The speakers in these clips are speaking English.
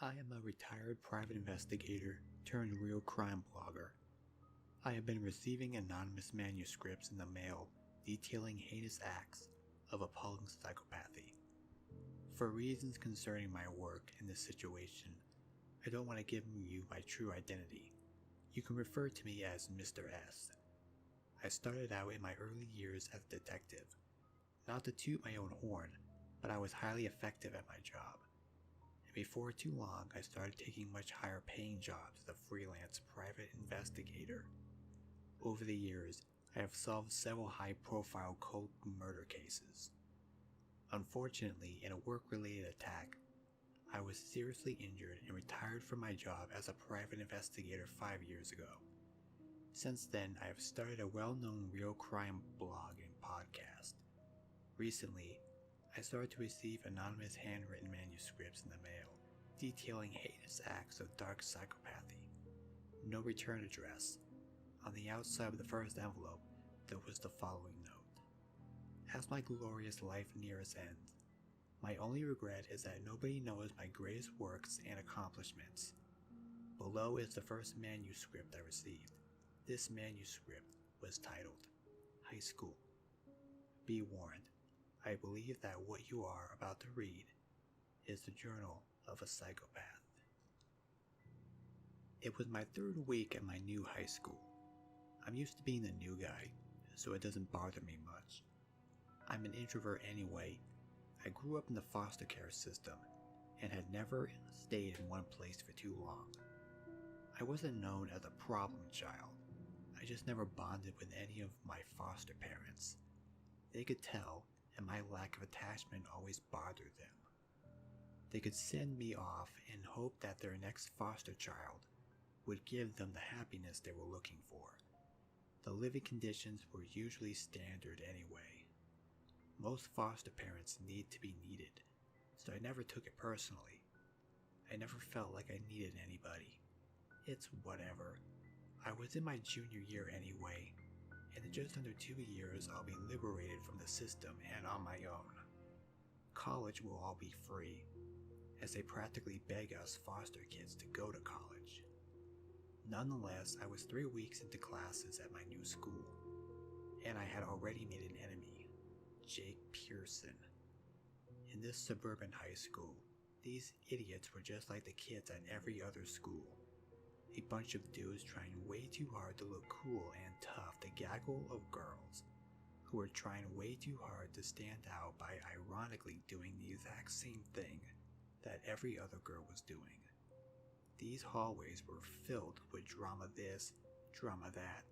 I am a retired private investigator turned real crime blogger. I have been receiving anonymous manuscripts in the mail detailing heinous acts of appalling psychopathy. For reasons concerning my work in this situation, I don't want to give you my true identity. You can refer to me as Mr. S. I started out in my early years as a detective. Not to toot my own horn, but I was highly effective at my job. And before too long, I started taking much higher paying jobs as a freelance private investigator. Over the years, I have solved several high-profile cold murder cases. Unfortunately, in a work-related attack, I was seriously injured and retired from my job as a private investigator 5 years ago. Since then, I have started a well-known real crime blog and podcast. Recently, I started to receive anonymous handwritten manuscripts in the mail detailing heinous acts of dark psychopathy. No return address. On the outside of the first envelope, there was the following note. As my glorious life nears end, my only regret is that nobody knows my greatest works and accomplishments. Below is the first manuscript I received. This manuscript was titled, Highschool. Be warned, I believe that what you are about to read is the journal of a psychopath. It was my third week at my new high school. I'm used to being the new guy, so it doesn't bother me much. I'm an introvert anyway. I grew up in the foster care system and had never stayed in one place for too long. I wasn't known as a problem child. I just never bonded with any of my foster parents. They could tell, and my lack of attachment always bothered them. They could send me off and hope that their next foster child would give them the happiness they were looking for. The living conditions were usually standard anyway. Most foster parents need to be needed, so I never took it personally. I never felt like I needed anybody. It's whatever. I was in my junior year anyway, and in just under 2 years I'll be liberated from the system and on my own. College will all be free, as they practically beg us foster kids to go to college. Nonetheless, I was 3 weeks into classes at my new school, and I had already made an enemy, Jake Pearson. In this suburban high school, these idiots were just like the kids at every other school. A bunch of dudes trying way too hard to look cool and tough, the gaggle of girls who were trying way too hard to stand out by ironically doing the exact same thing that every other girl was doing. These hallways were filled with drama this, drama that.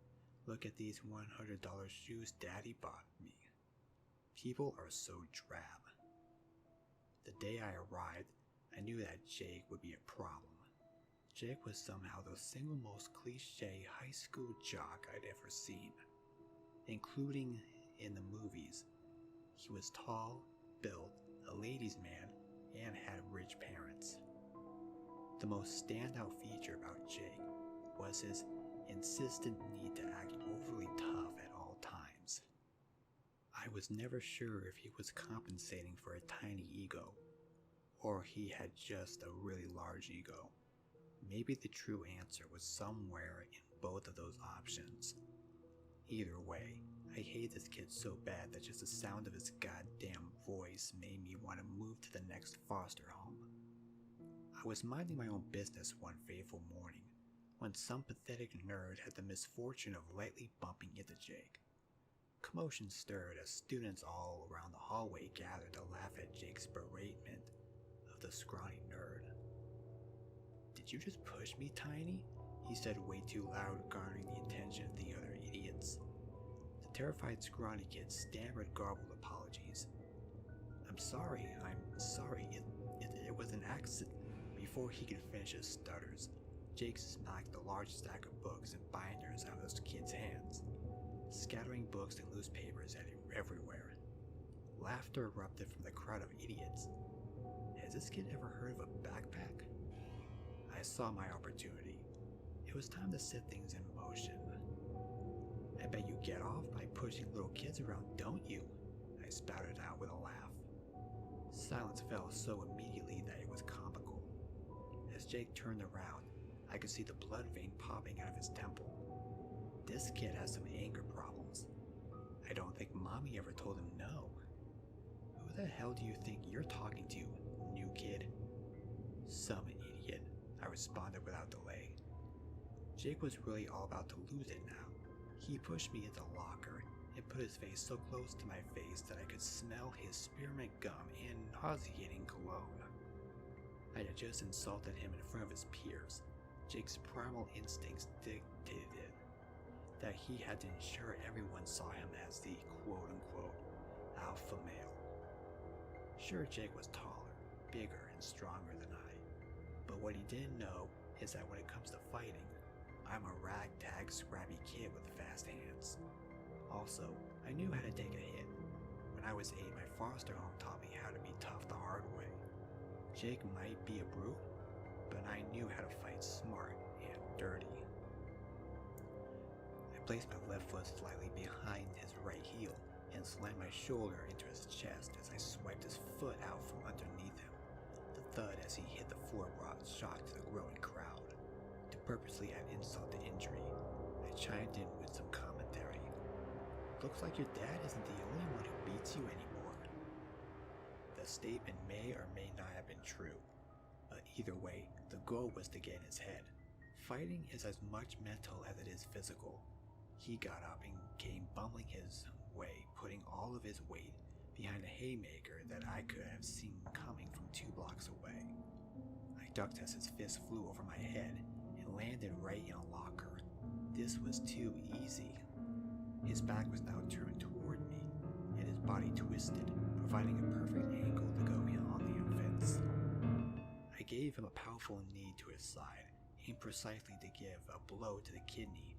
Look at these $100 shoes Daddy bought me. People are so drab. The day I arrived, I knew that Jake would be a problem. Jake was somehow the single most cliche high school jock I'd ever seen, including in the movies. He was tall, built, a ladies' man, and had rich parents. The most standout feature about Jake was his insistent need to act overly tough at all times. I was never sure if he was compensating for a tiny ego, or he had just a really large ego. Maybe the true answer was somewhere in both of those options. Either way, I hated this kid so bad that just the sound of his goddamn voice made me want to move to the next foster home. I was minding my own business one fateful morning when some pathetic nerd had the misfortune of lightly bumping into Jake. Commotion stirred as students all around the hallway gathered to laugh at Jake's beratement of the scrawny nerd. "Did you just push me, Tiny?" he said way too loud, garnering the attention of the other idiots. The terrified scrawny kid stammered garbled apologies. I'm sorry, it was an accident." Before he could finish his stutters, Jake smacked a large stack of books and binders out of the kid's hands, scattering books and newspapers everywhere. Laughter erupted from the crowd of idiots. Has this kid ever heard of a backpack? I saw my opportunity. It was time to set things in motion. "I bet you get off by pushing little kids around, don't you?" I spouted out with a laugh. Silence fell so immediately that it was comical. Jake turned around, I could see the blood vein popping out of his temple. This kid has some anger problems. I don't think Mommy ever told him no. Who the hell do you think you're talking to, new kid? Some idiot, I responded without delay. Jake was really all about to lose it now. He pushed me into the locker and put his face so close to my face that I could smell his spearmint gum and nauseating cologne. I had just insulted him in front of his peers. Jake's primal instincts dictated that he had to ensure everyone saw him as the quote-unquote alpha male. Sure, Jake was taller, bigger, and stronger than I, but what he didn't know is that when it comes to fighting, I'm a ragtag, scrappy kid with fast hands. Also, I knew how to take a hit. When I was 8, my foster home taught me how to be tough the hard way. Jake might be a brute, but I knew how to fight smart and dirty. I placed my left foot slightly behind his right heel and slammed my shoulder into his chest as I swiped his foot out from underneath him. The thud as he hit the floor brought shock to the growing crowd. To purposely add insult to injury, I chimed in with some commentary. Looks like your dad isn't the only one who beats you anymore. The statement may or may not have been true, but either way, the goal was to get in his head. Fighting is as much mental as it is physical. He got up and came bumbling his way, putting all of his weight behind a haymaker that I could have seen coming from 2 blocks away. I ducked as his fist flew over my head and landed right in a locker. This was too easy. His back was now turned toward me, and his body twisted, providing a perfect angle to go in on the offense. I gave him a powerful knee to his side, aimed precisely to give a blow to the kidney.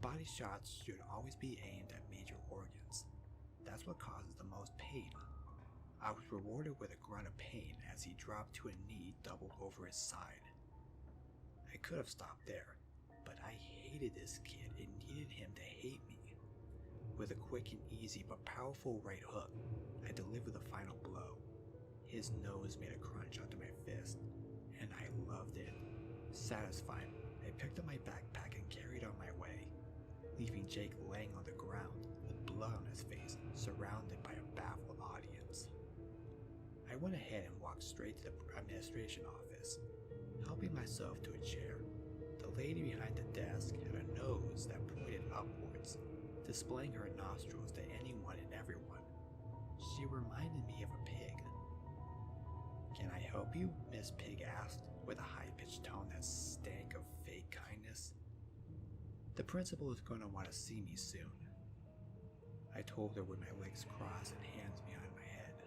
Body shots should always be aimed at major organs. That's what causes the most pain. I was rewarded with a grunt of pain as he dropped to a knee doubled over his side. I could have stopped there, but I hated this kid and needed him to hate me. With a quick and easy but powerful right hook, I delivered the final blow. His nose made a crunch under my fist, and I loved it. Satisfied, I picked up my backpack and carried on my way, leaving Jake laying on the ground with blood on his face, surrounded by a baffled audience. I went ahead and walked straight to the administration office, helping myself to a chair. The lady behind the desk had a nose that pointed upwards, displaying her nostrils to anyone and everyone. She reminded me of a pig. "Can I help you?" Miss Pig asked, with a high-pitched tone that stank of fake kindness. "The principal is going to want to see me soon," I told her with my legs crossed and hands behind my head.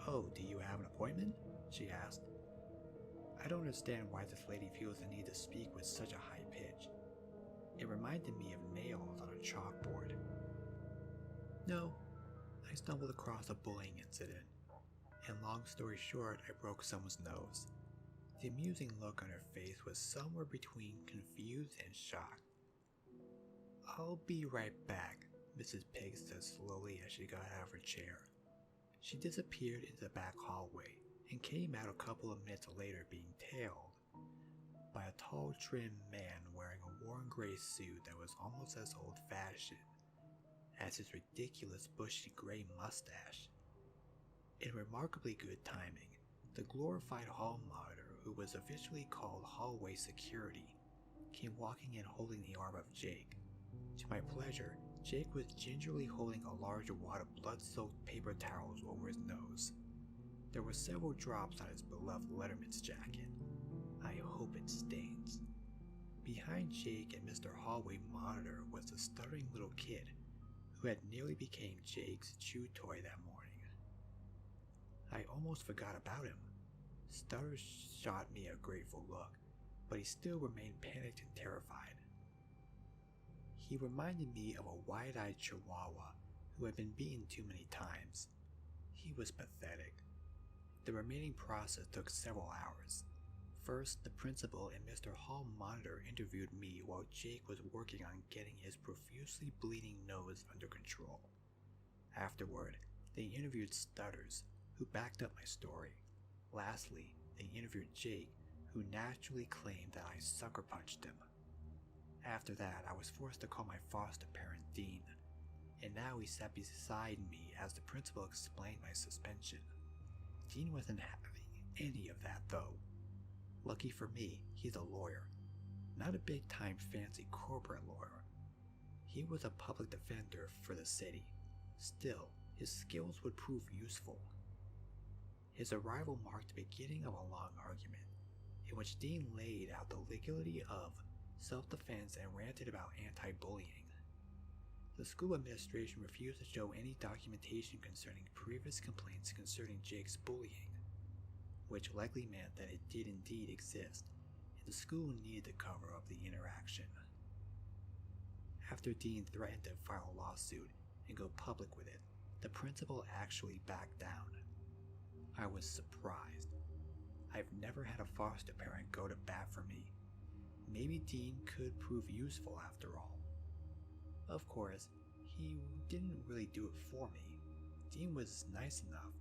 "Oh, do you have an appointment?" she asked. I don't understand why this lady feels the need to speak with such a high pitch. It reminded me of nails on a chalkboard. "No, I stumbled across a bullying incident, and long story short, I broke someone's nose." The amusing look on her face was somewhere between confused and shocked. "I'll be right back," Mrs. Pig said slowly as she got out of her chair. She disappeared into the back hallway and came out a couple of minutes later being tailed by a tall, trim man wearing a worn gray suit that was almost as old-fashioned as his ridiculous bushy gray mustache. In remarkably good timing, the glorified hall monitor, who was officially called Hallway Security, came walking in holding the arm of Jake. To my pleasure, Jake was gingerly holding a large wad of blood-soaked paper towels over his nose. There were several drops on his beloved Letterman's jacket. I hope it stains. Behind Jake and Mr. Hallway Monitor was a stuttering little kid who had nearly become Jake's chew toy that morning. I almost forgot about him. Stutter shot me a grateful look, but he still remained panicked and terrified. He reminded me of a wide-eyed chihuahua who had been beaten too many times. He was pathetic. The remaining process took several hours. First, the principal and Mr. Hall Monitor interviewed me while Jake was working on getting his profusely bleeding nose under control. Afterward, they interviewed Stutters, who backed up my story. Lastly, they interviewed Jake, who naturally claimed that I sucker punched him. After that, I was forced to call my foster parent Dean, and now he sat beside me as the principal explained my suspension. Dean wasn't having any of that though. Lucky for me, he's a lawyer. Not a big-time fancy corporate lawyer. He was a public defender for the city. Still, his skills would prove useful. His arrival marked the beginning of a long argument, in which Dean laid out the legality of self-defense and ranted about anti-bullying. The school administration refused to show any documentation concerning previous complaints concerning Jake's bullying, which likely meant that it did indeed exist, and the school needed to cover up the interaction. After Dean threatened to file a lawsuit and go public with it, the principal actually backed down. I was surprised. I've never had a foster parent go to bat for me. Maybe Dean could prove useful after all. Of course, he didn't really do it for me. Dean was nice enough,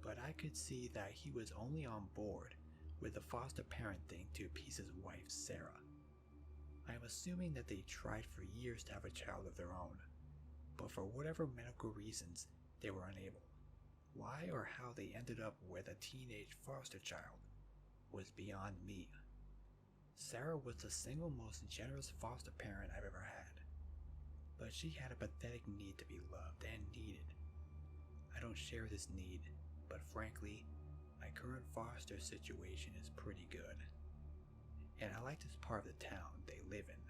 but I could see that he was only on board with the foster parent thing to appease his wife, Sarah. I am assuming that they tried for years to have a child of their own, but for whatever medical reasons, they were unable. Why or how they ended up with a teenage foster child was beyond me. Sarah was the single most generous foster parent I've ever had, but she had a pathetic need to be loved and needed. I don't share this need, but frankly, my current foster situation is pretty good. And I like this part of the town they live in.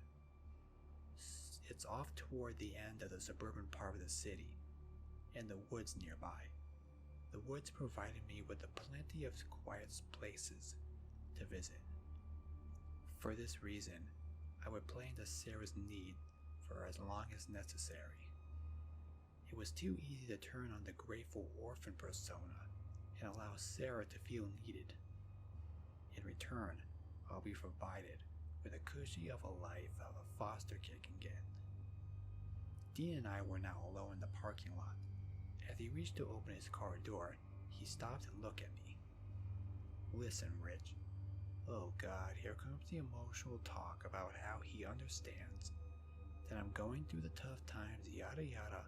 It's off toward the end of the suburban part of the city, and the woods nearby. The woods provided me with plenty of quiet places to visit. For this reason, I would play into Sarah's need for as long as necessary. It was too easy to turn on the grateful orphan persona and allow Sarah to feel needed. In return, I'll be provided with the cushy of a life of a foster kid can get. Dean and I were now alone in the parking lot. As he reached to open his car door, he stopped and looked at me. Listen, Rich. Oh God, here comes the emotional talk about how he understands that I'm going through the tough times, yada yada.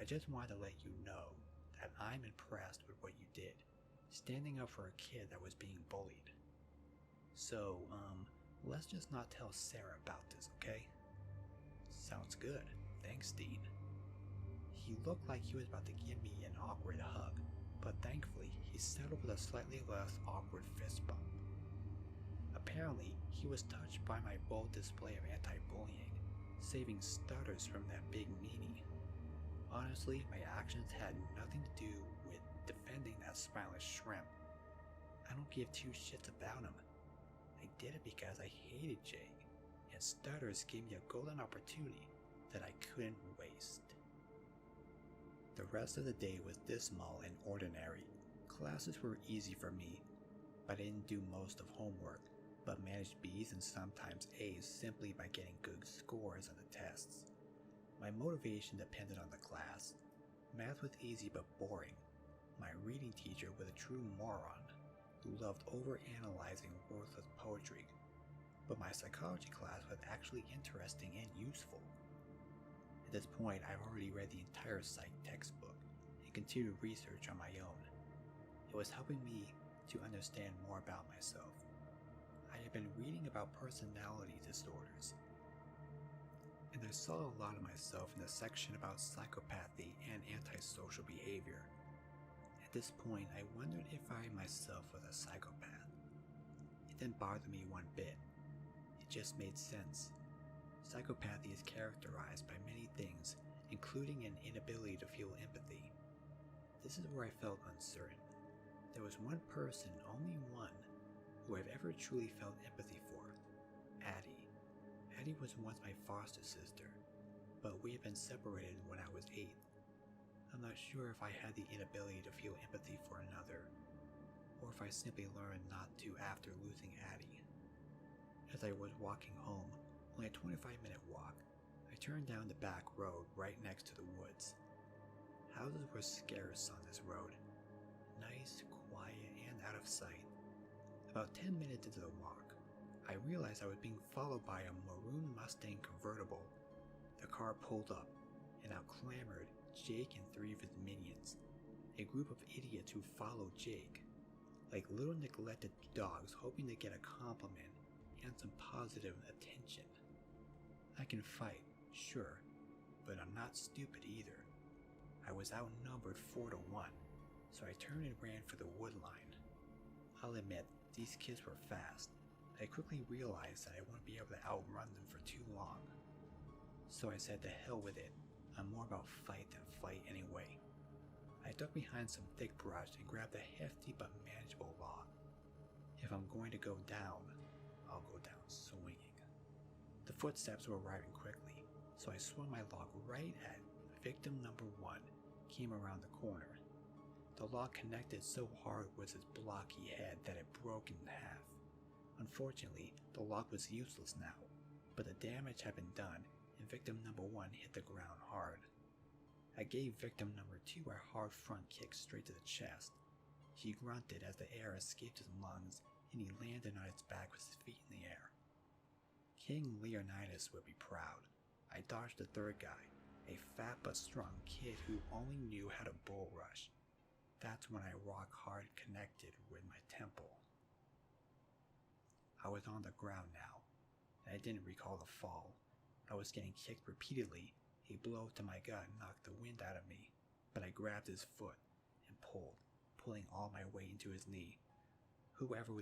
I just wanted to let you know that I'm impressed with what you did, standing up for a kid that was being bullied. So, let's just not tell Sarah about this, okay? Sounds good. Thanks, Dean. He looked like he was about to give me an awkward hug, but thankfully he settled with a slightly less awkward fist bump. Apparently, he was touched by my bold display of anti-bullying, saving stutters from that big meanie. Honestly, my actions had nothing to do with defending that spineless shrimp. I don't give two shits about him. I did it because I hated Jake, and stutters gave me a golden opportunity that I couldn't waste. The rest of the day was dismal and ordinary. Classes were easy for me, but I didn't do most of homework, but managed B's and sometimes A's simply by getting good scores on the tests. My motivation depended on the class. Math was easy but boring. My reading teacher was a true moron who loved overanalyzing worthless poetry, but my psychology class was actually interesting and useful. At this point, I've already read the entire psych textbook and continued research on my own. It was helping me to understand more about myself. I had been reading about personality disorders, and I saw a lot of myself in the section about psychopathy and antisocial behavior. At this point, I wondered if I myself was a psychopath. It didn't bother me one bit. It just made sense. Psychopathy is characterized by many things, including an inability to feel empathy. This is where I felt uncertain. There was one person, only one, who I've ever truly felt empathy for. Addie. Addie was once my foster sister, but we had been separated when I was 8. I'm not sure if I had the inability to feel empathy for another, or if I simply learned not to after losing Addie. As I was walking home, only a 25-minute walk, I turned down the back road right next to the woods. Houses were scarce on this road. Nice, quiet, and out of sight. About 10 minutes into the walk, I realized I was being followed by a maroon Mustang convertible. The car pulled up, and out clambered Jake and 3 of his minions, a group of idiots who followed Jake, like little neglected dogs hoping to get a compliment and some positive attention. I can fight, sure, but I'm not stupid either. I was outnumbered 4 to 1, so I turned and ran for the wood line. I'll admit, these kids were fast. I quickly realized that I wouldn't be able to outrun them for too long. So I said to hell with it, I'm more about fight than flight anyway. I ducked behind some thick brush and grabbed a hefty but manageable log. If I'm going to go down, I'll go down swinging. The footsteps were arriving quickly, so I swung my log right at victim number 1, came around the corner. The log connected so hard with his blocky head that it broke in half. Unfortunately, the log was useless now, but the damage had been done and victim number 1 hit the ground hard. I gave victim number 2 a hard front kick straight to the chest. He grunted as the air escaped his lungs and he landed on his back with his feet in the air. King Leonidas would be proud. I dodged the 3rd guy, a fat but strong kid who only knew how to bull rush. That's when I rock hard connected with my temple. I was on the ground now, and I didn't recall the fall. I was getting kicked repeatedly. A blow to my gut knocked the wind out of me, but I grabbed his foot and pulled, pulling all my weight into his knee. Whoever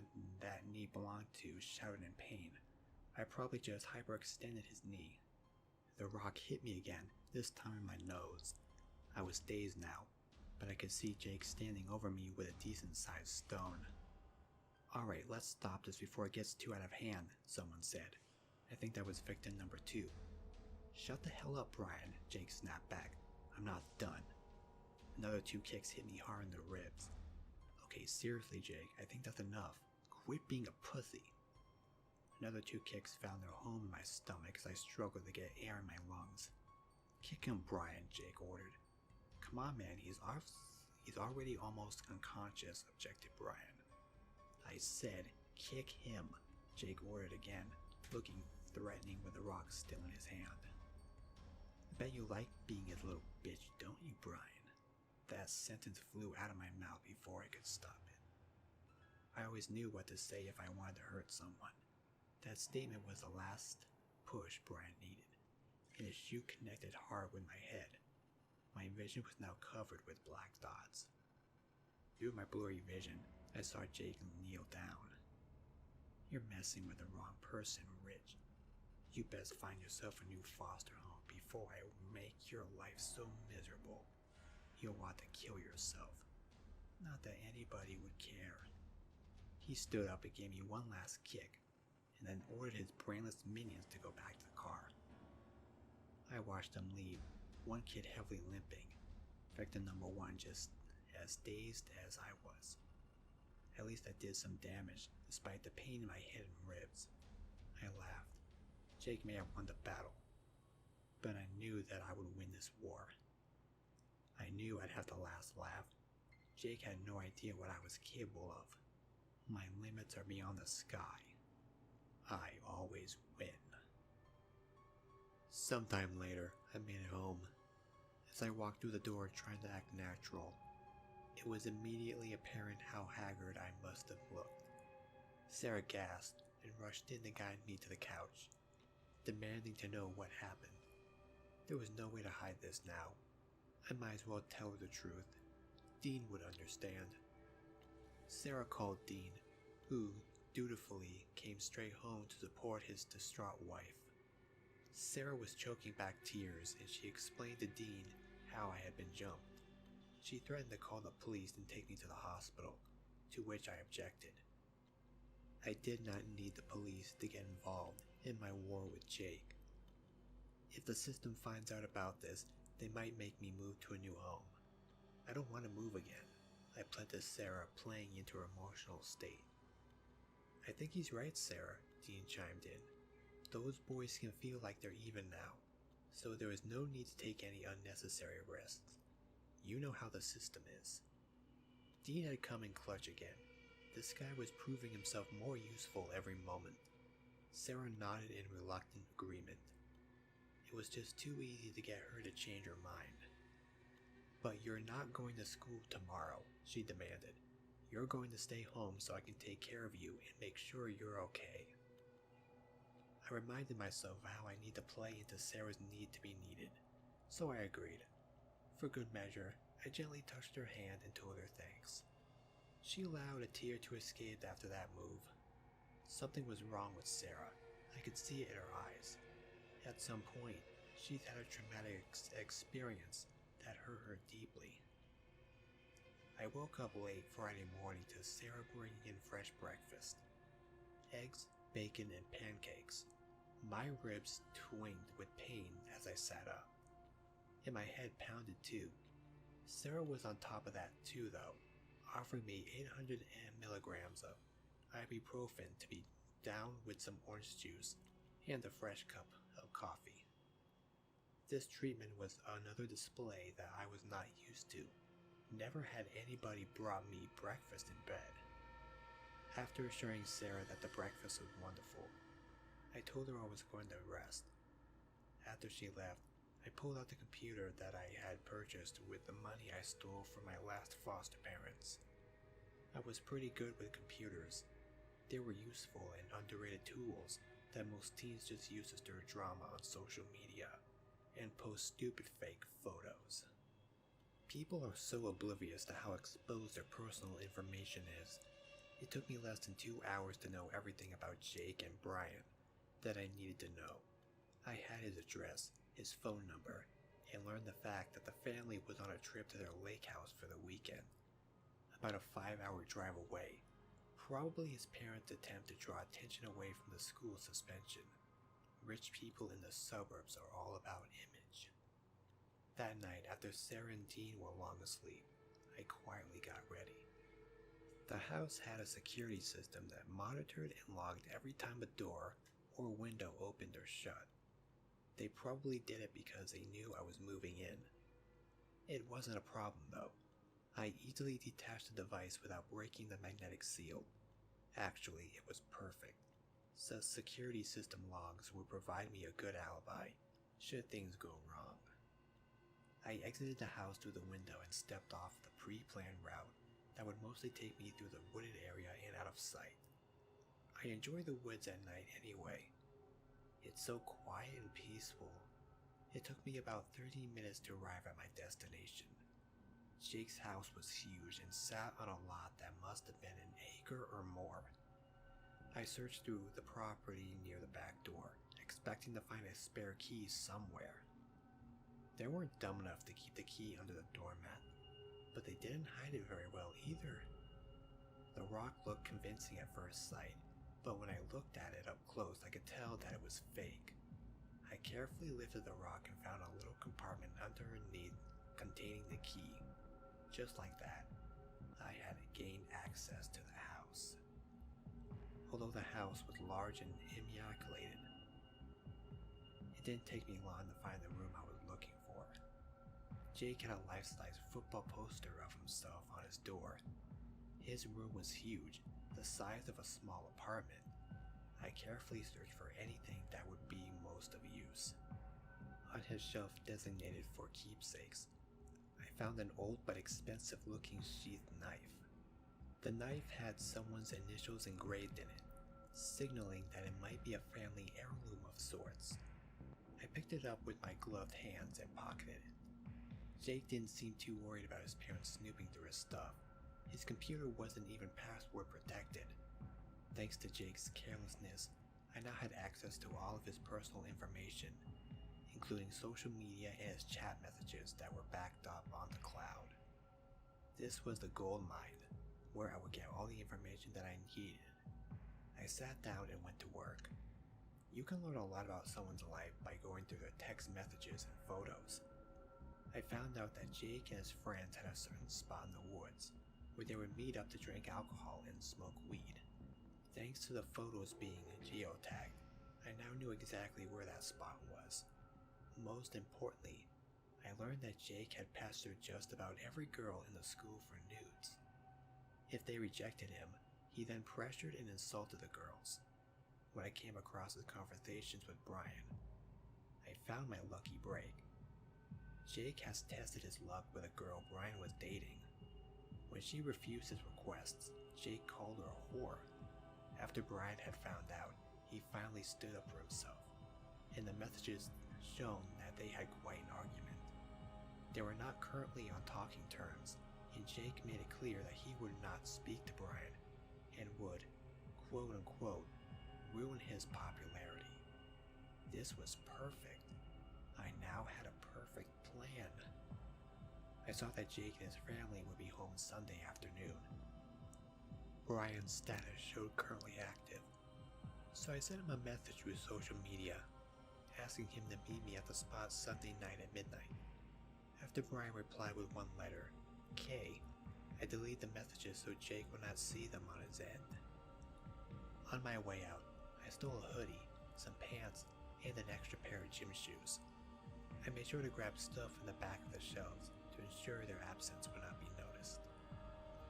that knee belonged to shouted in pain. I probably just hyperextended his knee. The rock hit me again, this time in my nose. I was dazed now, but I could see Jake standing over me with a decent-sized stone. Alright, let's stop this before it gets too out of hand, someone said. I think that was victim number 2. Shut the hell up, Brian, Jake snapped back. I'm not done. Another 2 kicks hit me hard in the ribs. Okay, seriously, Jake, I think that's enough. Quit being a pussy. Another 2 kicks found their home in my stomach as I struggled to get air in my lungs. Kick him, Brian, Jake ordered. Come on, man, he's already almost unconscious, objected Brian. I said, kick him, Jake ordered again, looking threatening with the rock still in his hand. I bet you like being his little bitch, don't you, Brian? That sentence flew out of my mouth before I could stop it. I always knew what to say if I wanted to hurt someone. That statement was the last push Brian needed, and his shoe connected hard with my head. My vision was now covered with black dots. Through my blurry vision, I saw Jake kneel down. You're messing with the wrong person, Rich. You best find yourself a new foster home before I make your life so miserable you'll want to kill yourself. Not that anybody would care. He stood up and gave me one last kick, and then ordered his brainless minions to go back to the car. I watched them leave, one kid heavily limping, victim number 1 just as dazed as I was. At least I did some damage, despite the pain in my head and ribs. I laughed. Jake may have won the battle, but I knew that I would win this war. I knew I'd have the last laugh. Jake had no idea what I was capable of. My limits are beyond the sky. I always win. Sometime later, I made it home. As I walked through the door trying to act natural, it was immediately apparent how haggard I must have looked. Sarah gasped and rushed in to guide me to the couch, demanding to know what happened. There was no way to hide this now. I might as well tell her the truth. Dean would understand. Sarah called Dean, who, dutifully, came straight home to support his distraught wife. Sarah was choking back tears, and she explained to Dean how I had been jumped. She threatened to call the police and take me to the hospital, to which I objected. I did not need the police to get involved in my war with Jake. If the system finds out about this, they might make me move to a new home. I don't want to move again, I pleaded to Sarah, playing into her emotional state. I think he's right, Sarah, Dean chimed in. Those boys can feel like they're even now, so there is no need to take any unnecessary risks. You know how the system is. Dean had come in clutch again. This guy was proving himself more useful every moment. Sarah nodded in reluctant agreement. It was just too easy to get her to change her mind. "But you're not going to school tomorrow," she demanded. "You're going to stay home so I can take care of you and make sure you're okay." I reminded myself how I need to play into Sarah's need to be needed, so I agreed. For good measure, I gently touched her hand and told her thanks. She allowed a tear to escape after that move. Something was wrong with Sarah. I could see it in her eyes. At some point, she'd had a traumatic experience that hurt her deeply. I woke up late Friday morning to Sarah bringing in fresh breakfast. Eggs, bacon, and pancakes. My ribs twinged with pain as I sat up. And my head pounded too. Sarah was on top of that too though, offering me 800 milligrams of ibuprofen to be down with some orange juice and a fresh cup of coffee. This treatment was another display that I was not used to. Never had anybody brought me breakfast in bed. After assuring Sarah that the breakfast was wonderful, I told her I was going to rest. After she left, I pulled out the computer that I had purchased with the money I stole from my last foster parents. I was pretty good with computers. They were useful and underrated tools that most teens just use to stir drama on social media and post stupid fake photos. People are so oblivious to how exposed their personal information is. It took me less than 2 hours to know everything about Jake and Brian that I needed to know. I had his address, his phone number, and learned the fact that the family was on a trip to their lake house for the weekend, about a 5-hour drive away. Probably his parents' attempt to draw attention away from the school suspension. Rich people in the suburbs are all about image. That night, after Sarah and Dean were long asleep, I quietly got ready. The house had a security system that monitored and logged every time a door or window opened or shut. They probably did it because they knew I was moving in. It wasn't a problem though. I easily detached the device without breaking the magnetic seal. Actually, it was perfect. The security system logs would provide me a good alibi, should things go wrong. I exited the house through the window and stepped off the pre-planned route that would mostly take me through the wooded area and out of sight. I enjoy the woods at night anyway. It's so quiet and peaceful. It took me about 30 minutes to arrive at my destination. Jake's house was huge and sat on a lot that must have been an acre or more. I searched through the property near the back door, expecting to find a spare key somewhere. They weren't dumb enough to keep the key under the doormat, but they didn't hide it very well either. The rock looked convincing at first sight, but when I looked at it up close, I could tell that it was fake. I carefully lifted the rock and found a little compartment underneath containing the key. Just like that, I had gained access to the house. Although the house was large and immaculated, it didn't take me long to find the room I was looking for. Jake had a life-size football poster of himself on his door. His room was huge, the size of a small apartment. I carefully searched for anything that would be most of use. On his shelf designated for keepsakes, I found an old but expensive-looking sheath knife. The knife had someone's initials engraved in it, signaling that it might be a family heirloom of sorts. I picked it up with my gloved hands and pocketed it. Jake didn't seem too worried about his parents snooping through his stuff. His computer wasn't even password protected. Thanks to Jake's carelessness, I now had access to all of his personal information, including social media and his chat messages that were backed up on the cloud. This was the gold mine, where I would get all the information that I needed. I sat down and went to work. You can learn a lot about someone's life by going through their text messages and photos. I found out that Jake and his friends had a certain spot in the woods where they would meet up to drink alcohol and smoke weed. Thanks to the photos being geotagged, I now knew exactly where that spot was. Most importantly, I learned that Jake had pestered just about every girl in the school for nudes. If they rejected him, He then pressured and insulted the girls. When I came across his conversations with Brian, I found my lucky break. Jake has tested his luck with a girl Brian was dating. When she refused his requests, Jake called her a whore. After Brian had found out, he finally stood up for himself, and the messages shown that they had quite an argument. They were not currently on talking terms, and Jake made it clear that he would not speak to Brian and would, quote unquote, ruin his popularity. This was perfect. I now had a perfect plan. I saw that Jake and his family would be home Sunday afternoon. Brian's status showed currently active, so I sent him a message through social media, asking him to meet me at the spot Sunday night at midnight. After Brian replied with one letter, K, I deleted the messages so Jake would not see them on his end. On my way out, I stole a hoodie, some pants, and an extra pair of gym shoes. I made sure to grab stuff in the back of the shelves to ensure their absence would not be noticed.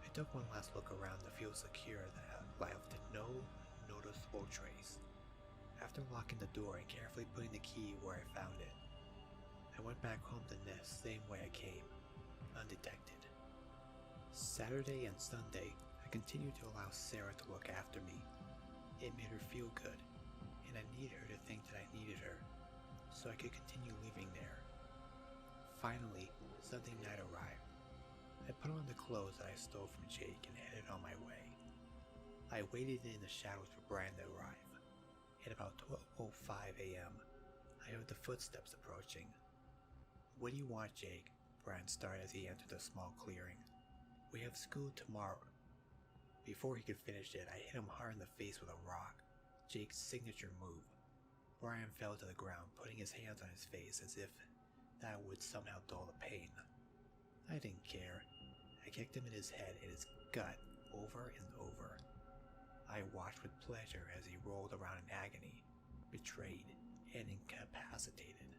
I took one last look around to feel secure that I left no noticeable trace. After locking the door and carefully putting the key where I found it, I went back home the same way I came, undetected. Saturday and Sunday, I continued to allow Sarah to look after me. It made her feel good, and I needed her to think that I needed her, so I could continue living there. Finally, Sunday night arrived. I put on the clothes that I stole from Jake and headed on my way. I waited in the shadows for Brian to arrive. At about 12:05 a.m., I heard the footsteps approaching. What do you want, Jake? Brian started as he entered the small clearing. We have school tomorrow. Before he could finish it, I hit him hard in the face with a rock, Jake's signature move. Brian fell to the ground, putting his hands on his face as if that would somehow dull the pain. I didn't care. I kicked him in his head and his gut over and over. I watched with pleasure as he rolled around in agony, betrayed and incapacitated.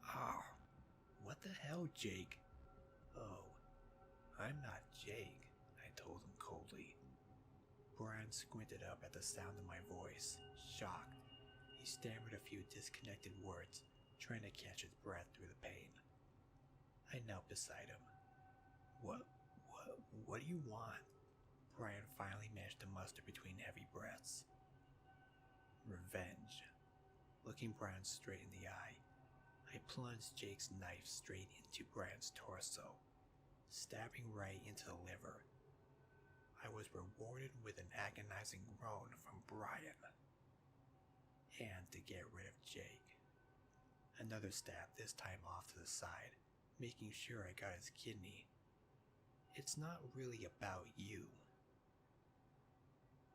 Ah, what the hell, Jake? Oh, I'm not Jake, I told him coldly. Brian squinted up at the sound of my voice, shocked. He stammered a few disconnected words, trying to catch his breath through the pain. I knelt beside him. What do you want? Brian finally managed to muster between heavy breaths. Revenge. Looking Brian straight in the eye, I plunged Jake's knife straight into Brian's torso, stabbing right into the liver. I was rewarded with an agonizing groan from Brian. And to get rid of Jake. Another stab, this time off to the side, making sure I got his kidney. It's not really about you.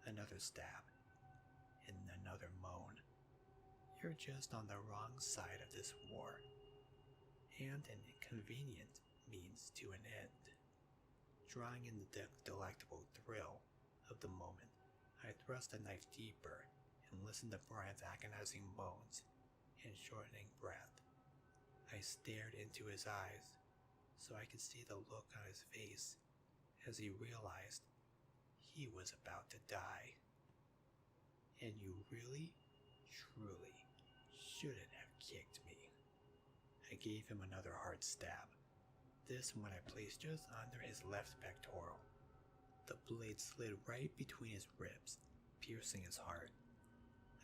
Another stab, and another moan. You're just on the wrong side of this war, and an inconvenient means to an end. Drawing in the delectable thrill of the moment, I thrust the knife deeper and listened to Brian's agonizing moans and shortening breath. I stared into his eyes so I could see the look on his face as he realized he was about to die. And you really, truly shouldn't have kicked me. I gave him another hard stab, this one I placed just under his left pectoral. The blade slid right between his ribs, piercing his heart.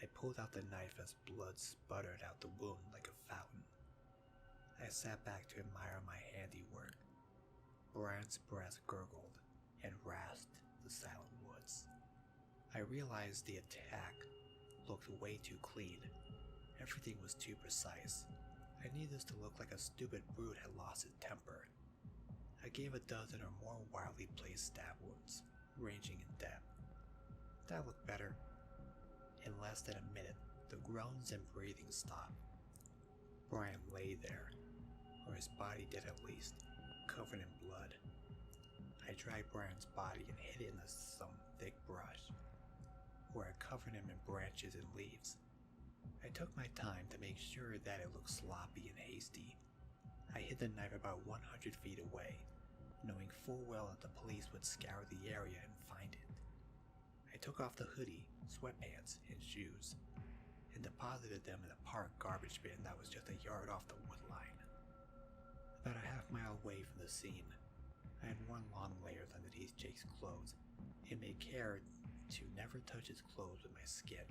I pulled out the knife as blood sputtered out the wound like a fountain. I sat back to admire my handiwork. Brian's breath gurgled and rasped the silent woods. I realized the attack looked way too clean. Everything was too precise. I needed this to look like a stupid brute had lost his temper. I gave a dozen or more wildly placed stab wounds, ranging in depth. That looked better. In less than a minute, the groans and breathing stopped. Brian lay there, or his body did at least, covered in blood. I dragged Brian's body and hid it in some thick brush, where I covered him in branches and leaves. I took my time to make sure that it looked sloppy and hasty. I hid the knife about 100 feet away, knowing full well that the police would scour the area and find it. took off the hoodie, sweatpants, and shoes, and deposited them in a park garbage bin that was just a yard off the wood line. About a half-mile away from the scene, I had worn long layers underneath Jake's clothes and made care to never touch his clothes with my skin.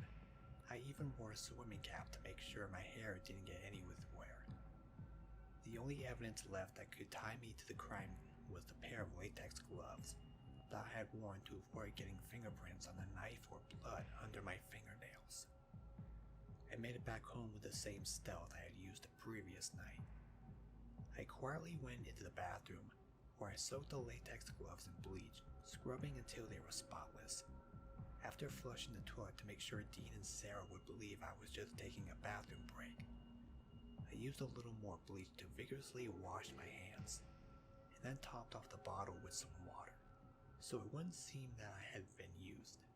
I even wore a swimming cap to make sure my hair didn't get any with wear. The only evidence left that could tie me to the crime was the pair of latex gloves that I had worn to avoid getting fingerprints on the knife or blood under my fingernails. I made it back home with the same stealth I had used the previous night. I quietly went into the bathroom, where I soaked the latex gloves in bleach, scrubbing until they were spotless. After flushing the toilet to make sure Dean and Sarah would believe I was just taking a bathroom break, I used a little more bleach to vigorously wash my hands, and then topped off the bottle with some water, so it wouldn't seem that I had been used.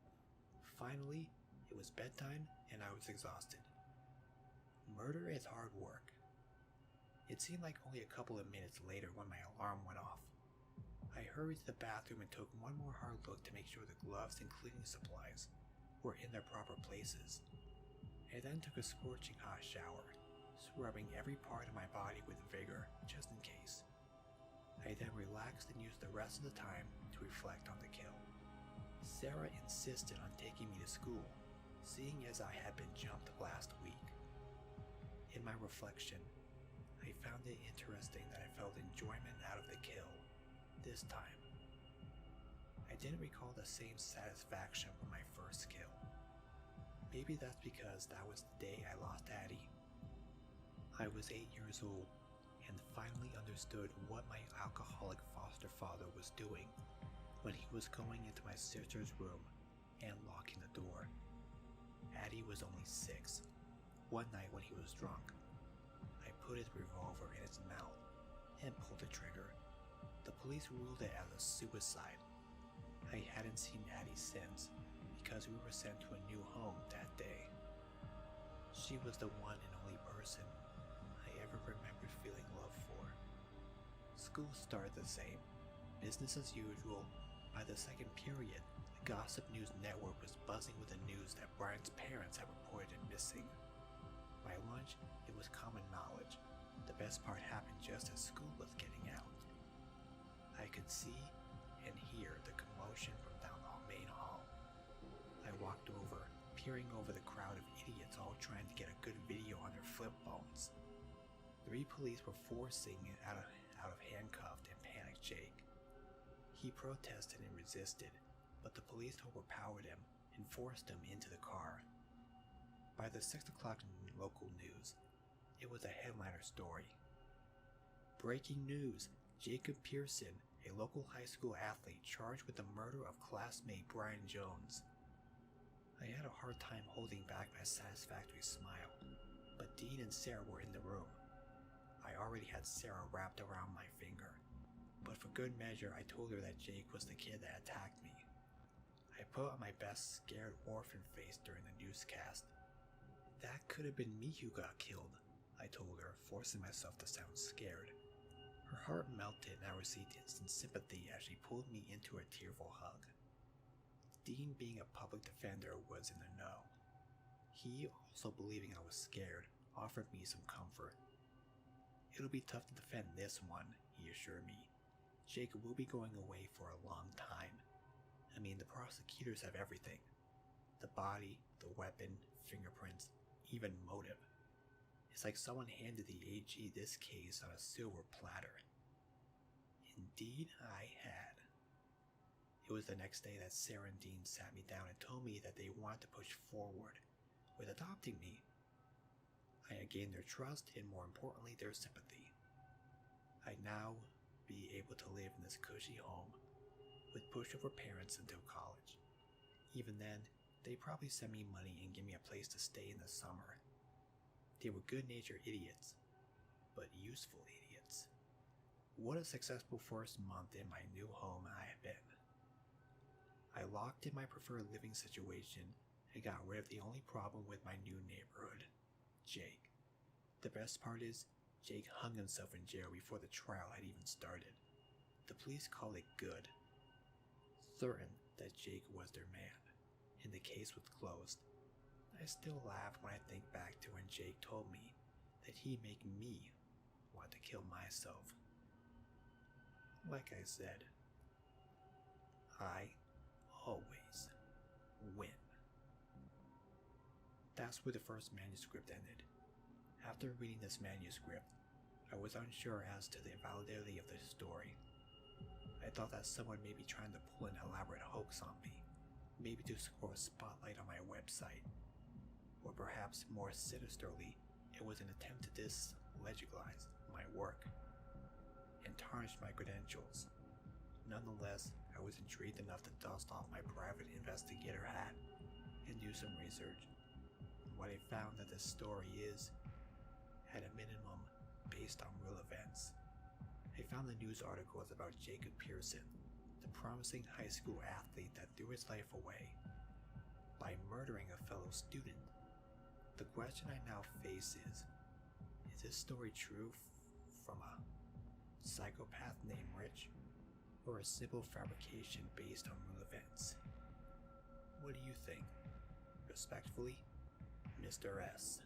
Finally, it was bedtime and I was exhausted. Murder is hard work. It seemed like only a couple of minutes later when my alarm went off. I hurried to the bathroom and took one more hard look to make sure the gloves and cleaning supplies were in their proper places. I then took a scorching hot shower, scrubbing every part of my body with vigor just in case. I then relaxed and used the rest of the time to reflect on the kill. Sarah insisted on taking me to school, seeing as I had been jumped last week. In my reflection, I found it interesting that I felt enjoyment out of the kill this time. I didn't recall the same satisfaction from my first kill. Maybe that's because that was the day I lost Addie. I was 8 years old and finally understood what my alcoholic foster father was doing when he was going into my sister's room and locking the door. Addie was only 6. One night when he was drunk, I put his revolver in his mouth and pulled the trigger. The police ruled it as a suicide. I hadn't seen Addie since because we were sent to a new home that day. She was the one and only person I ever remembered feeling love for. School started the same, business as usual. By the second period, the Gossip News Network was buzzing with the news that Brian's parents had reported him missing. By lunch, it was common knowledge. The best part happened just as school was getting out. I could see and hear the commotion from down the main hall. I walked over, peering over the crowd of idiots all trying to get a good video on their flip phones. 3 police were forcing out of handcuffed and panicked Jake. He protested and resisted, but the police overpowered him and forced him into the car. By the 6 o'clock local news, it was a headliner story. Breaking news! Jacob Pearson, a local high school athlete charged with the murder of classmate Brian Jones. I had a hard time holding back my satisfactory smile, but Dean and Sarah were in the room. I already had Sarah wrapped around my finger, but for good measure I told her that Jake was the kid that attacked me. I put on my best scared orphan face during the newscast. That could have been me who got killed, I told her, forcing myself to sound scared. Her heart melted and I received instant sympathy as she pulled me into a tearful hug. Dean, being a public defender, was in the know. He, also believing I was scared, offered me some comfort. It'll be tough to defend this one, he assured me. Jacob will be going away for a long time. I mean, the prosecutors have everything. The body, the weapon, fingerprints, even motive. It's like someone handed the AG this case on a silver platter. Indeed, I had. It was the next day that Sarah and Dean sat me down and told me that they wanted to push forward with adopting me. I had gained their trust and, more importantly, their sympathy. I'd now be able to live in this cushy home with pushover parents until college. Even then, they'd probably send me money and give me a place to stay in the summer. They were good-natured idiots, but useful idiots. What a successful first month in my new home I have been. I locked in my preferred living situation and got rid of the only problem with my new neighborhood, Jake. The best part is, Jake hung himself in jail before the trial had even started. The police called it good, certain that Jake was their man. and the case was closed. I still laugh when I think back to when Jake told me that he'd make me want to kill myself. Like I said, I always win. That's where the first manuscript ended. After reading this manuscript, I was unsure as to the validity of the story. I thought that someone may be trying to pull an elaborate hoax on me, maybe to score a spotlight on my website, or perhaps more sinisterly, it was an attempt to dislegitimize my work and tarnish my credentials. Nonetheless, I was intrigued enough to dust off my private investigator hat and do some research. What I found that this story is, at a minimum, based on real events. I found the news articles about Jacob Pearson, the promising high school athlete that threw his life away by murdering a fellow student. The question I now face is this story true from a psychopath named Rich, or a simple fabrication based on real events? What do you think? Respectfully, Mr. S.